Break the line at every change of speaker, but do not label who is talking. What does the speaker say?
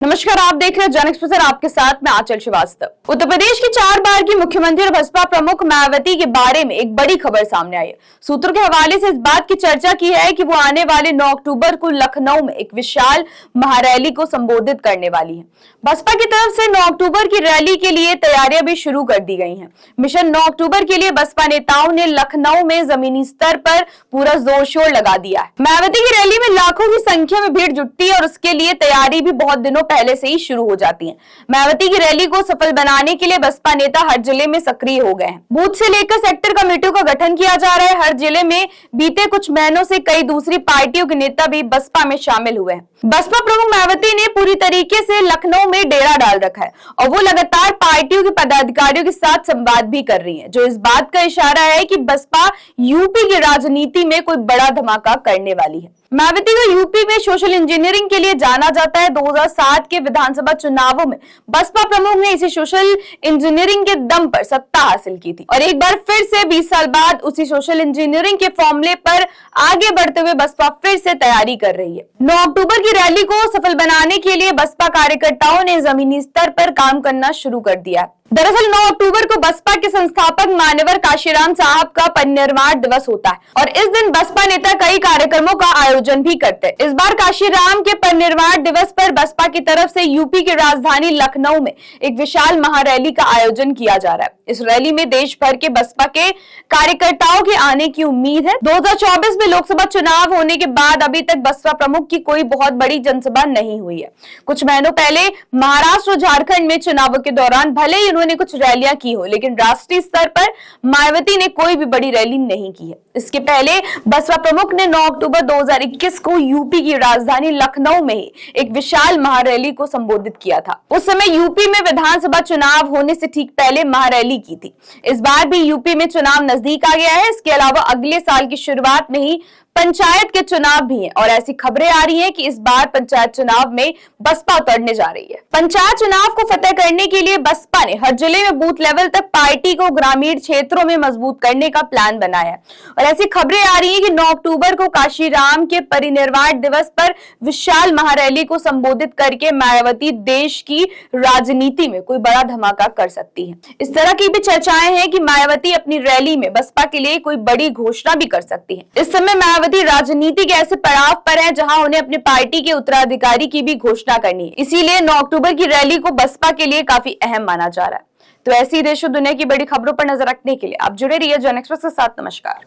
नमस्कार, आप देख रहे हैं जन एक्सप्रेस। आपके साथ मैं आंचल श्रीवास्तव। उत्तर प्रदेश की 4 बार की मुख्यमंत्री और बसपा प्रमुख मायावती के बारे में एक बड़ी खबर सामने आई है। सूत्रों के हवाले से इस बात की चर्चा की है कि वो आने वाले 9 अक्टूबर को लखनऊ में एक विशाल महारैली को संबोधित करने वाली है। बसपा की तरफ से 9 अक्टूबर की रैली के लिए तैयारियां भी शुरू कर दी गई हैं। मिशन 9 अक्टूबर के लिए बसपा नेताओं ने लखनऊ में जमीनी स्तर पर पूरा जोर शोर लगा दिया है। मायावती की रैली में लाखों की संख्या में भीड़ जुटती है और उसके लिए तैयारी भी बहुत दिनों पहले से ही शुरू हो जाती है। मायावती की रैली को सफल बनाने के लिए बसपा नेता हर जिले में सक्रिय हो गए हैं। बूथ से लेकर सेक्टर कमेटियों का गठन किया जा रहा है। हर जिले में बीते कुछ महीनों से कई दूसरी पार्टियों के नेता भी बसपा में शामिल हुए हैं। बसपा प्रमुख मायावती ने पूरी तरीके से लखनऊ में डेरा डाल रखा है और वो लगातार पार्टियों के पदाधिकारियों के साथ संवाद भी कर रही है, जो इस बात का इशारा है कि बसपा यूपी की राजनीति में कोई बड़ा धमाका करने वाली है। मायावती को यूपी में सोशल इंजीनियरिंग के लिए जाना जाता है। 2007 के विधानसभा चुनावों में बसपा प्रमुख ने इसी सोशल इंजीनियरिंग के दम पर सत्ता हासिल की थी और एक बार फिर से 20 साल बाद उसी सोशल इंजीनियरिंग के फॉर्मूले पर आगे बढ़ते हुए बसपा फिर से तैयारी कर रही है। 9 अक्टूबर की रैली को सफल बनाने के लिए बसपा कार्यकर्ताओं ने जमीनी स्तर पर काम करना शुरू कर दिया। दरअसल 9 अक्टूबर को बसपा के संस्थापक मान्यवर काशीराम साहब का परिनिर्वाण दिवस होता है और इस दिन बसपा नेता कई कार्यक्रमों का आयोजन भी करते हैं। इस बार काशीराम के परिनिर्वाण दिवस पर बसपा की तरफ से यूपी की राजधानी लखनऊ में एक विशाल महारैली का आयोजन किया जा रहा है। इस रैली में देश भर के बसपा के कार्यकर्ताओं के आने की उम्मीद है। 2024 में लोकसभा चुनाव होने के बाद अभी तक बसपा प्रमुख की कोई बहुत बड़ी जनसभा नहीं हुई है। कुछ महीनों पहले महाराष्ट्र और झारखंड में चुनावों के दौरान भले ही उन्होंने कुछ रैलियां की हो, लेकिन राष्ट्रीय स्तर पर मायावती ने कोई भी बड़ी रैली नहीं की है। इसके पहले बसपा प्रमुख ने 9 अक्टूबर 2021 को यूपी की राजधानी लखनऊ में ही एक विशाल महारैली को संबोधित किया था। उस समय यूपी में विधानसभा चुनाव होने से ठीक पहले महारैली की थी। इस बार भी यूपी में चुनाव नजदीक आ गया है। इसके अलावा अगले साल की शुरुआत में ही पंचायत के चुनाव भी हैं और ऐसी खबरें आ रही हैं कि इस बार पंचायत चुनाव में बसपा उतरने जा रही है। पंचायत चुनाव को फतेह करने के लिए बसपा ने हर जिले में बूथ लेवल तक पार्टी को ग्रामीण क्षेत्रों में मजबूत करने का प्लान बनाया है और ऐसी खबरें आ रही है कि 9 अक्टूबर को काशीराम के परिनिर्वाण दिवस पर विशाल महारैली को संबोधित करके मायावती देश की राजनीति में कोई बड़ा धमाका कर सकती है। इस तरह की भी चर्चाएं हैं कि मायावती अपनी रैली में बसपा के लिए कोई बड़ी घोषणा भी कर सकती है। इस समय मायावती राजनीति के ऐसे पड़ाव पर है जहां उन्हें अपनी पार्टी के उत्तराधिकारी की भी घोषणा करनी है। इसीलिए 9 अक्टूबर की रैली को बसपा के लिए काफी अहम माना जा रहा है। तो ऐसी देश और दुनिया की बड़ी खबरों पर नजर रखने के लिए आप जुड़े रहिए जन एक्सप्रेस के साथ। नमस्कार।